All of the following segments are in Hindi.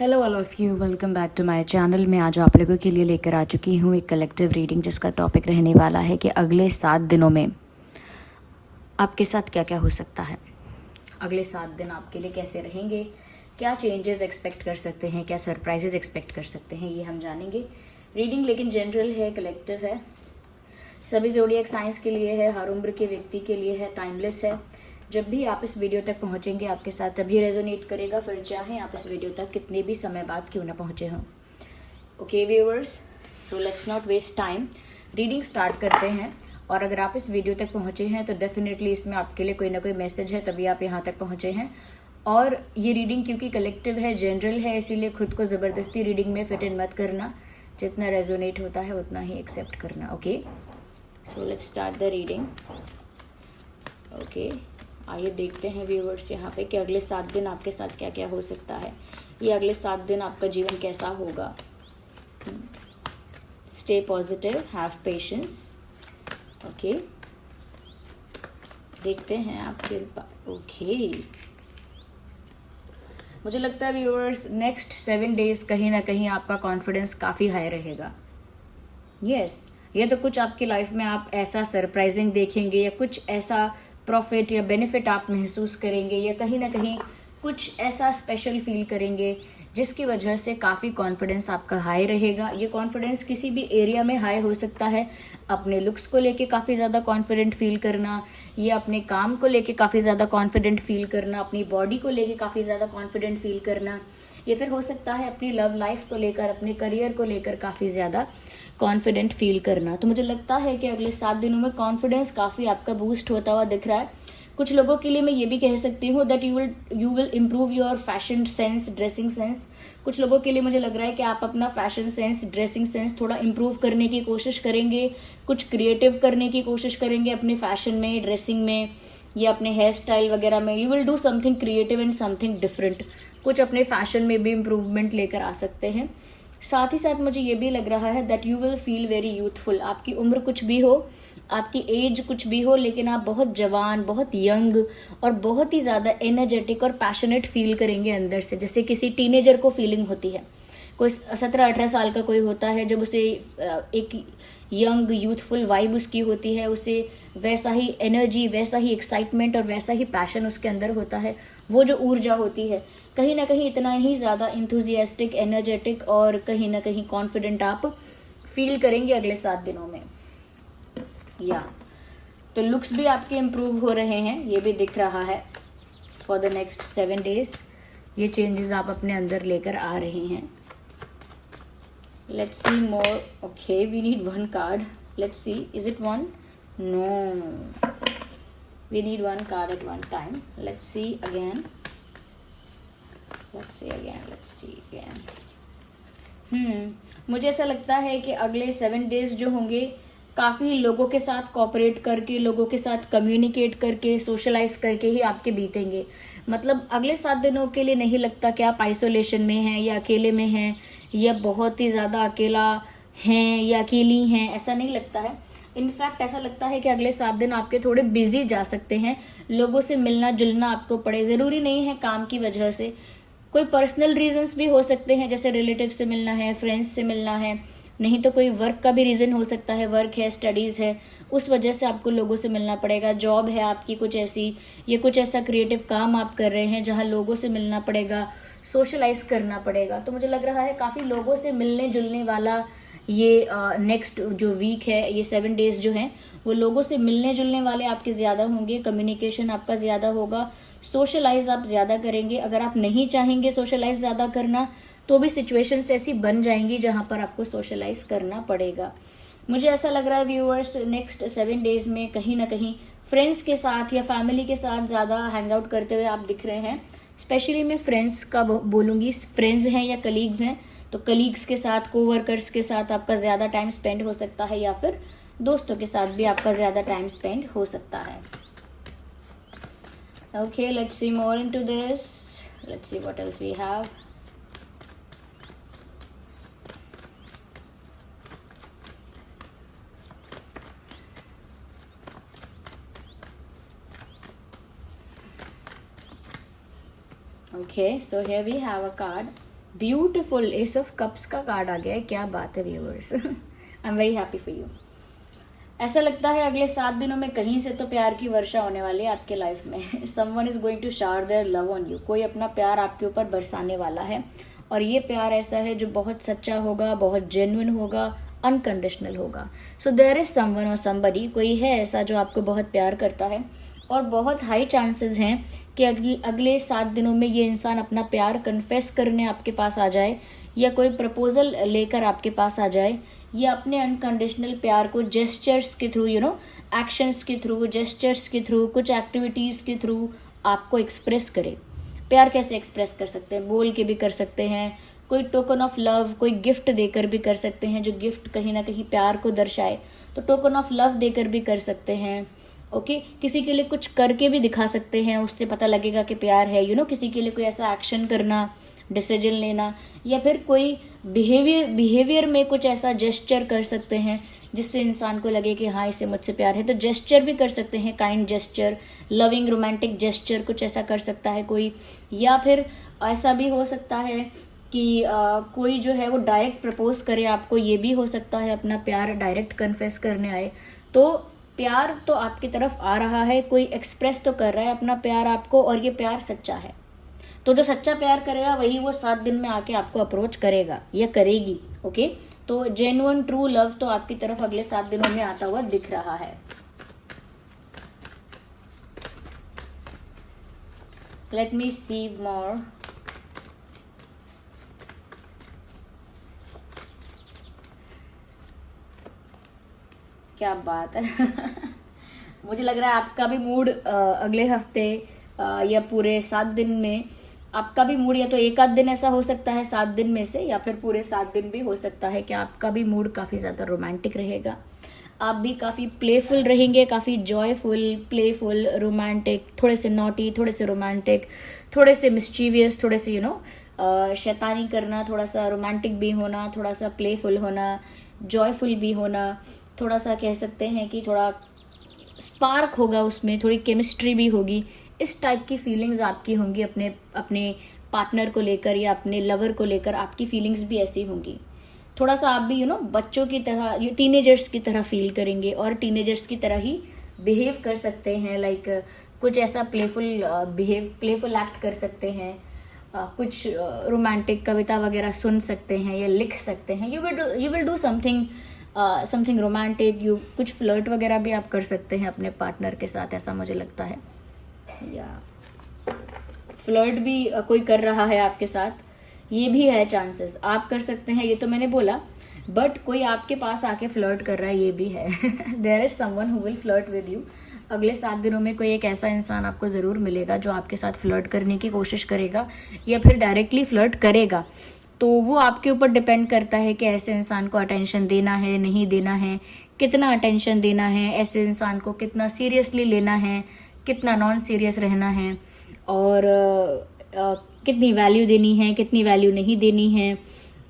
Hello all of you, welcome back to my channel. मैं आज आप लोगों के लिए लेकर आ चुकी हूँ एक कलेक्टिव रीडिंग जिसका टॉपिक रहने वाला है कि अगले 7 दिनों में आपके साथ क्या क्या हो सकता है। अगले 7 दिन आपके लिए कैसे रहेंगे, क्या चेंजेस एक्सपेक्ट कर सकते हैं, क्या सरप्राइजेस एक्सपेक्ट कर सकते हैं, ये हम जानेंगे। रीडिंग लेकिन जनरल है, कलेक्टिव है, सभी ज़ोडिएक साइंस के लिए है, हर उम्र के व्यक्ति के लिए है, टाइमलेस है। जब भी आप इस वीडियो तक पहुंचेंगे आपके साथ तभी रेजोनेट करेगा, फिर चाहे आप इस वीडियो तक कितने भी समय बाद क्यों ना पहुंचे हों। Okay viewers, so let's not waste time, reading start करते हैं। और अगर आप इस वीडियो तक पहुंचे हैं तो डेफिनेटली इसमें आपके लिए कोई ना कोई मैसेज है, तभी आप यहाँ तक पहुंचे हैं। और ये रीडिंग क्योंकि कलेक्टिव है, जनरल है, इसीलिए खुद को ज़बरदस्ती रीडिंग में फिट इन मत करना। जितना रेजोनेट होता है उतना ही एक्सेप्ट करना। Okay, so let's start the reading. Okay, आइए देखते हैं व्यूअर्स यहाँ पे कि अगले 7 दिन आपके साथ क्या क्या हो सकता है। ये अगले 7 दिन आपका जीवन कैसा होगा। Stay positive, have patience. Okay, देखते हैं आपके ओके, मुझे लगता है व्यूअर्स नेक्स्ट 7 डेज कहीं ना कहीं आपका कॉन्फिडेंस काफ़ी हाई रहेगा। यस, ये तो कुछ आपकी लाइफ में आप ऐसा सरप्राइजिंग देखेंगे या कुछ ऐसा प्रॉफिट या बेनिफिट आप महसूस करेंगे या कहीं ना कहीं कुछ ऐसा स्पेशल फील करेंगे जिसकी वजह से काफ़ी कॉन्फिडेंस आपका हाई रहेगा। ये कॉन्फिडेंस किसी भी एरिया में हाई हो सकता है। अपने लुक्स को लेके काफ़ी ज़्यादा कॉन्फिडेंट फील करना, या अपने काम को लेके काफ़ी ज़्यादा कॉन्फिडेंट फील करना, अपनी बॉडी को लेके काफ़ी ज़्यादा कॉन्फिडेंट फील करना, या फिर हो सकता है अपनी लव लाइफ को लेकर, अपने करियर को लेकर काफ़ी ज़्यादा कॉन्फिडेंट फील करना। तो मुझे लगता है कि अगले 7 दिनों में कॉन्फिडेंस काफ़ी आपका बूस्ट होता हुआ दिख रहा है। कुछ लोगों के लिए मैं ये भी कह सकती हूँ that you will improve your fashion sense, dressing sense. कुछ लोगों के लिए मुझे लग रहा है कि आप अपना फैशन सेंस, ड्रेसिंग सेंस थोड़ा इम्प्रूव करने की कोशिश करेंगे, कुछ क्रिएटिव करने की कोशिश करेंगे अपने फैशन में, ड्रेसिंग में, या अपने हेयर स्टाइल वगैरह में। You will do something creative and something different. कुछ अपने फैशन में भी इम्प्रूवमेंट लेकर आ सकते हैं। साथ ही साथ मुझे ये भी लग रहा है that you will feel very youthful. आपकी उम्र कुछ भी हो, आपकी एज कुछ भी हो, लेकिन आप बहुत जवान, बहुत यंग और बहुत ही ज़्यादा एनर्जेटिक और पैशनेट फील करेंगे अंदर से, जैसे किसी टीनेजर को फीलिंग होती है। कोई 17-18 साल का कोई होता है, जब उसे एक यंग यूथफुल वाइब उसकी होती है, उसे वैसा ही एनर्जी, वैसा ही एक्साइटमेंट और वैसा ही पैशन उसके अंदर होता है। वो जो ऊर्जा होती है, कहीं ना कहीं इतना ही ज़्यादा इंथुजियास्टिक, एनर्जेटिक और कहीं ना कहीं कॉन्फिडेंट आप फील करेंगे अगले 7 दिनों में। या तो लुक्स भी आपके इम्प्रूव हो रहे हैं, ये भी दिख रहा है फॉर द नेक्स्ट 7 डेज। ये चेंजेस आप अपने अंदर लेकर आ रहे हैं। Let's see more. Okay, we need 1 card. Let's see, is it 1? No, we need 1 card at 1 time. Let's see again, let's see again, let's see again. मुझे ऐसा लगता है कि अगले 7 डेज जो होंगे काफ़ी लोगों के साथ कोऑपरेट करके, लोगों के साथ कम्युनिकेट करके, सोशलाइज करके ही आपके बीतेंगे। मतलब अगले 7 दिनों के लिए नहीं लगता कि आप आइसोलेशन में हैं या अकेले में हैं या बहुत ही ज़्यादा अकेला हैं या अकेली हैं, ऐसा नहीं लगता है। इनफैक्ट ऐसा लगता है कि अगले 7 दिन आपके थोड़े बिजी जा सकते हैं। लोगों से मिलना जुलना आपको पड़े, ज़रूरी नहीं है काम की वजह से, कोई पर्सनल रीजंस भी हो सकते हैं, जैसे रिलेटिव से मिलना है, फ्रेंड्स से मिलना है, नहीं तो कोई वर्क का भी रीज़न हो सकता है, वर्क है, स्टडीज़ है, उस वजह से आपको लोगों से मिलना पड़ेगा। जॉब है आपकी कुछ ऐसी, ये कुछ ऐसा क्रिएटिव काम आप कर रहे हैं जहाँ लोगों से मिलना पड़ेगा, सोशलाइज करना पड़ेगा। तो मुझे लग रहा है काफ़ी लोगों से मिलने जुलने वाला ये नेक्स्ट जो वीक है, ये 7 डेज जो हैं, वो लोगों से मिलने जुलने वाले आपके ज़्यादा होंगे, कम्युनिकेशन आपका ज़्यादा होगा, सोशलाइज आप ज़्यादा करेंगे। अगर आप नहीं चाहेंगे सोशलाइज ज़्यादा करना तो भी सिचुएशंस ऐसी बन जाएंगी जहाँ पर आपको सोशलाइज करना पड़ेगा। मुझे ऐसा लग रहा है व्यूअर्स नेक्स्ट 7 डेज में कहीं ना कहीं फ्रेंड्स के साथ या फैमिली के साथ ज़्यादा हैंग आउट करते हुए आप दिख रहे हैं। स्पेशली मैं फ्रेंड्स का बोलूँगी, फ्रेंड्स हैं या कलीग्स हैं तो कलीग्स के साथ, कोवर्कर्स के साथ आपका ज़्यादा टाइम स्पेंड हो सकता है, या फिर दोस्तों के साथ भी आपका ज़्यादा टाइम स्पेंड हो सकता है। Okay, let's see more into this. Let's see what else we have. Okay, so here we have a card. Beautiful S of cups का कार्ड आ गया है, क्या बात है viewers. I am very happy for you. ऐसा लगता है अगले 7 दिनों में कहीं से तो प्यार की वर्षा होने वाली है आपके लाइफ में। Someone is going to shower their love on you. कोई अपना प्यार आपके ऊपर बरसाने वाला है, और ये प्यार ऐसा है जो बहुत सच्चा होगा, बहुत जेन्युइन होगा, अनकंडीशनल होगा। सो देयर इज समवन और समबडी, कोई है ऐसा जो आपको बहुत प्यार करता है, और बहुत हाई चांसेस हैं कि अगले 7 दिनों में ये इंसान अपना प्यार कन्फेस करने आपके पास आ जाए, या कोई प्रपोजल लेकर आपके पास आ जाए, या अपने अनकंडीशनल प्यार को जेस्चर्स के थ्रू, एक्शंस के थ्रू, जेस्चर्स के थ्रू, कुछ एक्टिविटीज़ के थ्रू आपको एक्सप्रेस करे। प्यार कैसे एक्सप्रेस कर सकते हैं? बोल के भी कर सकते हैं, कोई टोकन ऑफ लव, कोई गिफ्ट देकर भी कर सकते हैं, जो गिफ्ट कहीं ना कहीं प्यार को दर्शाए, तो टोकन ऑफ लव देकर भी कर सकते हैं। ओके, किसी के लिए कुछ करके भी दिखा सकते हैं, उससे पता लगेगा कि प्यार है। किसी के लिए कोई ऐसा एक्शन करना, डिसीजन लेना, या फिर कोई बिहेवियर में कुछ ऐसा जेस्चर कर सकते हैं जिससे इंसान को लगे कि हाँ, इससे मुझसे प्यार है। तो जेस्चर भी कर सकते हैं, kind gesture, loving romantic gesture, कुछ ऐसा कर सकता है कोई। या फिर ऐसा भी हो सकता है कि कोई जो है वो डायरेक्ट प्रपोज करे आपको, ये भी हो सकता है, अपना प्यार डायरेक्ट कन्फेस करने आए। तो प्यार तो आपकी तरफ आ रहा है, कोई एक्सप्रेस तो कर रहा है अपना प्यार आपको, और ये प्यार सच्चा है। तो जो सच्चा प्यार करेगा वही वो 7 दिन में आके आपको अप्रोच करेगा या करेगी। ओके, तो जेन्युइन ट्रू लव तो आपकी तरफ अगले 7 दिनों में आता हुआ दिख रहा है। लेट मी सी मोर। क्या बात है। मुझे लग रहा है आपका भी मूड अगले हफ्ते या पूरे 7 दिन में, आपका भी मूड या तो एक आध दिन ऐसा हो सकता है 7 दिन में से, या फिर पूरे 7 दिन भी हो सकता है कि आपका भी मूड काफ़ी ज़्यादा रोमांटिक रहेगा। आप भी काफ़ी प्लेफुल रहेंगे, काफ़ी जॉयफुल, प्लेफुल, रोमांटिक, थोड़े से नॉटी, थोड़े से रोमांटिक, थोड़े से मिस्चीवियस, थोड़े से शैतानी करना, थोड़ा सा रोमांटिक भी होना, थोड़ा सा प्लेफुल होना, जॉयफुल भी होना, थोड़ा सा कह सकते हैं कि थोड़ा स्पार्क होगा उसमें, थोड़ी केमिस्ट्री भी होगी। इस टाइप की फीलिंग्स आपकी होंगी अपने पार्टनर को लेकर या अपने लवर को लेकर, आपकी फीलिंग्स भी ऐसी होंगी। थोड़ा सा आप भी बच्चों की तरह, टीनेजर्स की तरह फील करेंगे, और टीनेजर्स की तरह ही बिहेव कर सकते हैं। लाइक कुछ ऐसा प्लेफुल एक्ट कर सकते हैं, कुछ रोमांटिक कविता वगैरह सुन सकते हैं या लिख सकते हैं। You will do something romantic. कुछ फ्लर्ट वगैरह भी आप कर सकते हैं अपने पार्टनर के साथ, ऐसा मुझे लगता है। या फ्लर्ट भी कोई कर रहा है आपके साथ, ये भी है चांसेस, आप कर सकते हैं, ये तो मैंने बोला। बट कोई आपके पास आके फ्लर्ट कर रहा है, ये भी है। There is someone who will flirt with you. अगले 7 दिनों में कोई एक ऐसा इंसान आपको ज़रूर मिलेगा जो आपके साथ फ्लर्ट करने की कोशिश करेगा, या फिर डायरेक्टली फ्लर्ट करेगा। तो वो आपके ऊपर डिपेंड करता है कि ऐसे इंसान को अटेंशन देना है, नहीं देना है, कितना अटेंशन देना है, ऐसे इंसान को कितना सीरियसली लेना है, कितना नॉन सीरियस रहना है, और कितनी वैल्यू देनी है, कितनी वैल्यू नहीं देनी है।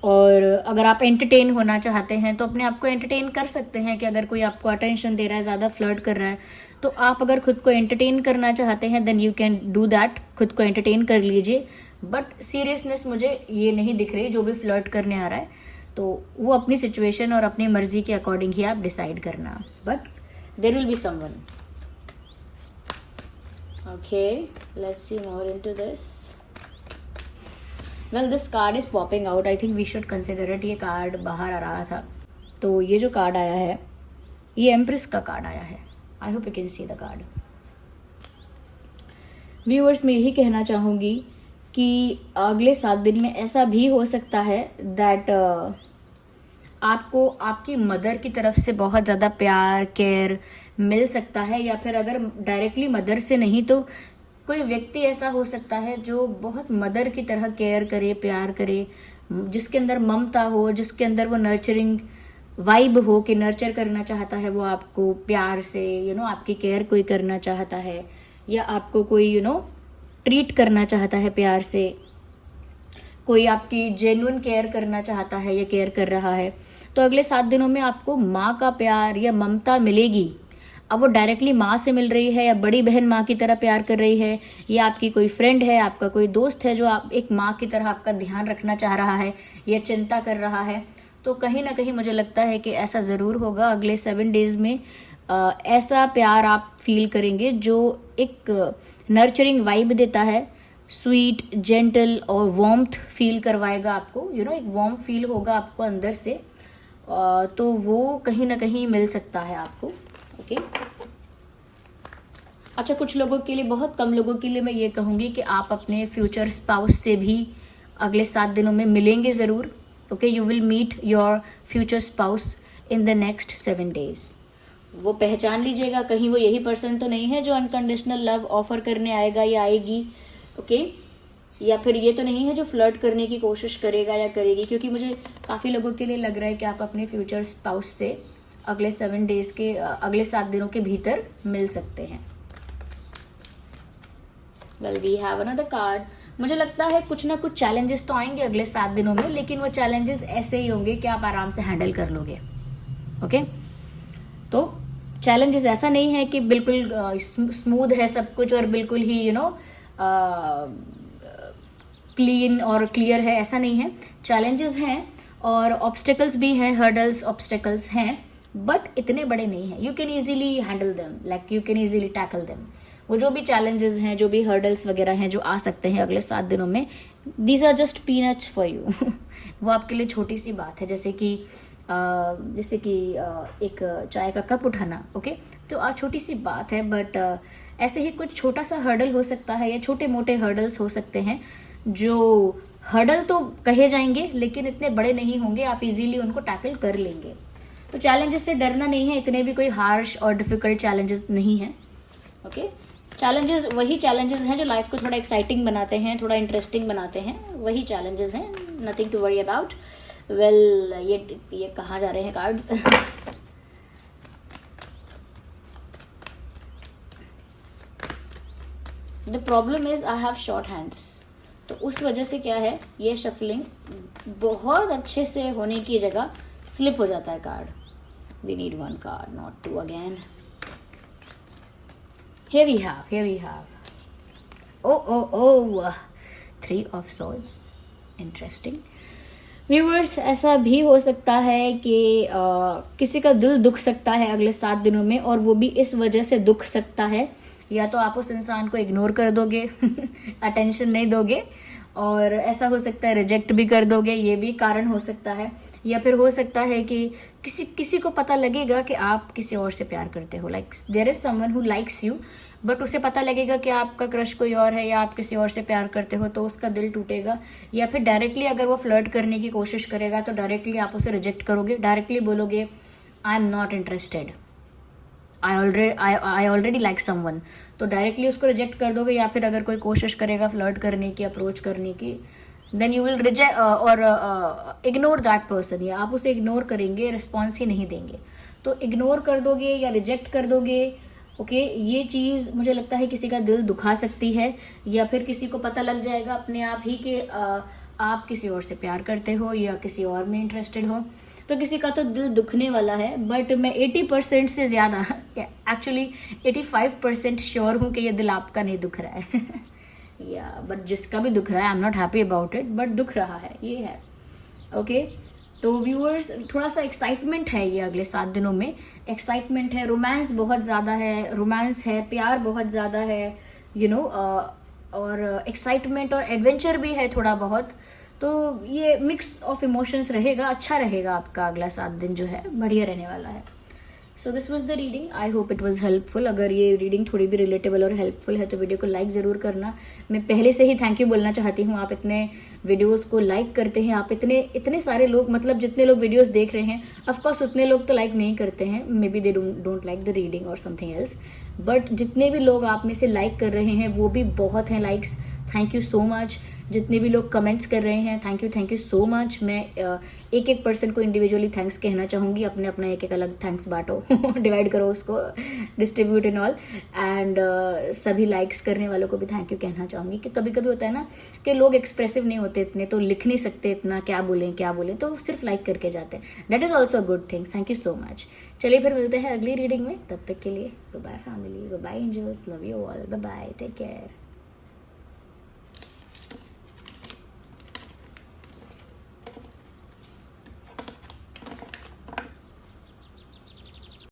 और अगर आप एंटरटेन होना चाहते हैं तो अपने आप को एंटरटेन कर सकते हैं कि अगर कोई आपको अटेंशन दे रहा है, ज़्यादा फ्लर्ट कर रहा है, तो आप अगर खुद को एंटरटेन करना चाहते हैं then you can do that, खुद को एंटरटेन कर लीजिए। बट सीरियसनेस मुझे ये नहीं दिख रही जो भी फ्लर्ट करने आ रहा है, तो वो अपनी सिचुएशन और अपनी मर्जी के अकॉर्डिंग ही आप डिसाइड करना। But there will be someone. Okay, let's see more into this. Well, this card is popping out. I think we should consider it. ये कार्ड बाहर आ रहा था, तो ये जो कार्ड आया है, ये एम्प्रेस का कार्ड आया है। I hope you can see the card. Viewers, मैं यही कहना चाहूँगी कि अगले 7 दिन में ऐसा भी हो सकता है दैट आपको आपकी मदर की तरफ से बहुत ज़्यादा प्यार, केयर मिल सकता है, या फिर अगर डायरेक्टली मदर से नहीं तो कोई व्यक्ति ऐसा हो सकता है जो बहुत मदर की तरह केयर करे, प्यार करे, जिसके अंदर ममता हो, जिसके अंदर वो नर्चरिंग वाइब हो कि नर्चर करना चाहता है वो आपको प्यार से, आपकी केयर कोई करना चाहता है, या आपको कोई ट्रीट करना चाहता है प्यार से, कोई आपकी जेन्युइन केयर करना चाहता है या केयर कर रहा है। तो अगले 7 दिनों में आपको माँ का प्यार या ममता मिलेगी। अब वो डायरेक्टली माँ से मिल रही है या बड़ी बहन माँ की तरह प्यार कर रही है, या आपकी कोई फ्रेंड है, आपका कोई दोस्त है जो आप एक माँ की तरह आपका ध्यान रखना चाह रहा है या चिंता कर रहा है, तो कहीं ना कहीं मुझे लगता है कि ऐसा ज़रूर होगा अगले 7 डेज़ में। ऐसा प्यार आप फील करेंगे जो एक नर्चरिंग वाइब देता है, स्वीट, जेंटल और वार्मथ फील करवाएगा आपको, एक वार्म फील होगा आपको अंदर से। तो वो कहीं ना कहीं मिल सकता है आपको। ओके, अच्छा, कुछ लोगों के लिए, बहुत कम लोगों के लिए मैं ये कहूँगी कि आप अपने फ्यूचर स्पाउस से भी अगले 7 दिनों में मिलेंगे ज़रूर। Okay, you will meet your future spouse in the next 7 days. वो पहचान लीजिएगा, कहीं वो यही पर्सन तो नहीं है जो अनकंडीशनल लव ऑफर करने आएगा या आएगी। ओके, या फिर ये तो नहीं है जो फ्लर्ट करने की कोशिश करेगा या करेगी, क्योंकि मुझे काफ़ी लोगों के लिए लग रहा है कि आप अपने फ्यूचर स्पाउस से अगले 7 डेज के, अगले 7 दिनों के भीतर मिल सकते हैं। Well, we have another card. मुझे लगता है कुछ ना कुछ चैलेंजेस तो आएंगे अगले 7 दिनों में, लेकिन वो चैलेंजेस ऐसे ही होंगे कि आप आराम से हैंडल कर लोगे। ओके, तो चैलेंजेस ऐसा नहीं है कि बिल्कुल स्मूथ है सब कुछ और बिल्कुल ही क्लीन और क्लियर है, ऐसा नहीं है। चैलेंजेस हैं और ऑब्स्टेकल्स भी हैं, हर्डल्स, ऑब्स्टेकल्स हैं, बट इतने बड़े नहीं हैं। You can easily handle them, like you can easily tackle them. वो जो भी चैलेंजेस हैं, जो भी हर्डल्स वगैरह हैं जो आ सकते हैं अगले 7 दिनों में, these are just peanuts for you. वो आपके लिए छोटी सी बात है, जैसे कि एक चाय का कप उठाना। ओके, तो छोटी सी बात है, बट ऐसे ही कुछ छोटा सा हर्डल हो सकता है या छोटे मोटे हर्डल्स हो सकते हैं जो हर्डल तो कहे जाएंगे लेकिन इतने बड़े नहीं होंगे, आप इजीली उनको टैकल कर लेंगे। तो चैलेंजेस से डरना नहीं है, इतने भी कोई हार्श और डिफिकल्ट चैलेंजेस नहीं हैं। ओके, चैलेंजेस वही चैलेंजेस हैं जो लाइफ को थोड़ा एक्साइटिंग बनाते हैं, थोड़ा इंटरेस्टिंग बनाते हैं, वही चैलेंजेस हैं, nothing to worry about. Well, ये कहाँ जा रहे हैं cards? The problem is I have short hands, तो उस वजह से क्या है, ये शफलिंग बहुत अच्छे से होने की जगह स्लिप हो जाता है card. We need 1 card, not 2 again. Here we have. Oh, 3 of swords. Interesting. Viewers, ऐसा भी हो सकता है कि किसी का दिल दुख सकता है अगले 7 दिनों में, और वो भी इस वजह से दुख सकता है, या तो आप उस इंसान को इग्नोर कर दोगे, अटेंशन नहीं दोगे, और ऐसा हो सकता है रिजेक्ट भी कर दोगे, ये भी कारण हो सकता है। या फिर हो सकता है कि किसी को पता लगेगा कि आप किसी और से प्यार करते हो, like there is someone who likes you, but उसे पता लगेगा कि आपका क्रश कोई और है या आप किसी और से प्यार करते हो, तो उसका दिल टूटेगा। या फिर डायरेक्टली अगर वो फ्लर्ट करने की कोशिश करेगा तो डायरेक्टली आप उसे रिजेक्ट करोगे, डायरेक्टली बोलोगे I am not interested, I already like someone, तो डायरेक्टली उसको रिजेक्ट कर दोगे। या फिर अगर कोई कोशिश करेगा फ्लर्ट करने की, अप्रोच करने की, देन यू विल रिजेक्ट और इग्नोर दैट पर्सन, या आप उसे इग्नोर करेंगे, रिस्पॉन्स ही नहीं देंगे, तो इग्नोर कर दोगे या रिजेक्ट कर दोगे। ओके, ये चीज़ मुझे लगता है किसी का दिल दुखा सकती है, या फिर किसी को पता लग जाएगा अपने आप ही कि आप किसी और से प्यार करते हो या किसी और में इंटरेस्टेड हो, तो किसी का तो दिल दुखने वाला है। बट मैं 80% से ज़्यादा, एक्चुअली 85% श्योर हूँ कि ये दिल आपका नहीं दुख रहा है। या बट जिसका भी दुख रहा है, I am not happy about it, but दुख रहा है, ये है। ओके, तो व्यूअर्स, थोड़ा सा एक्साइटमेंट है ये अगले 7 दिनों में, एक्साइटमेंट है, रोमांस बहुत ज़्यादा है, रोमांस है, प्यार बहुत ज़्यादा है, और एक्साइटमेंट और एडवेंचर भी है थोड़ा बहुत। तो ये मिक्स ऑफ इमोशंस रहेगा, अच्छा रहेगा आपका अगला 7 दिन जो है, बढ़िया रहने वाला है। So this was the reading, I hope it was helpful. अगर ये रीडिंग थोड़ी भी रिलेटेबल और हेल्पफुल है तो वीडियो को लाइक ज़रूर करना। मैं पहले से ही थैंक यू बोलना चाहती हूँ, आप इतने वीडियोस को लाइक करते हैं, आप इतने सारे लोग, मतलब जितने लोग वीडियोस देख रहे हैं, ऑफकोर्स उतने लोग तो लाइक नहीं करते हैं, may be they don't like the reading और समथिंग एल्स, बट जितने भी लोग आप में से लाइक कर रहे हैं वो भी बहुत हैं likes, thank you so much. जितने भी लोग कमेंट्स कर रहे हैं, थैंक यू सो मच। मैं एक एक पर्सन को इंडिविजुअली थैंक्स कहना चाहूँगी, अपने अपना एक एक अलग थैंक्स बांटो डिवाइड करो उसको, डिस्ट्रीब्यूट एंड ऑल। एंड सभी लाइक्स करने वालों को भी थैंक यू कहना चाहूँगी कि कभी कभी होता है ना कि लोग एक्सप्रेसिव नहीं होते इतने, तो लिख नहीं सकते इतना क्या बोलें, तो सिर्फ लाइक करके जाते हैं। That is also a good thing. Thank you so much. चलिए फिर मिलते हैं अगली रीडिंग में, तब तक के लिए bye bye family, bye bye angels, love you all, bye bye, take care.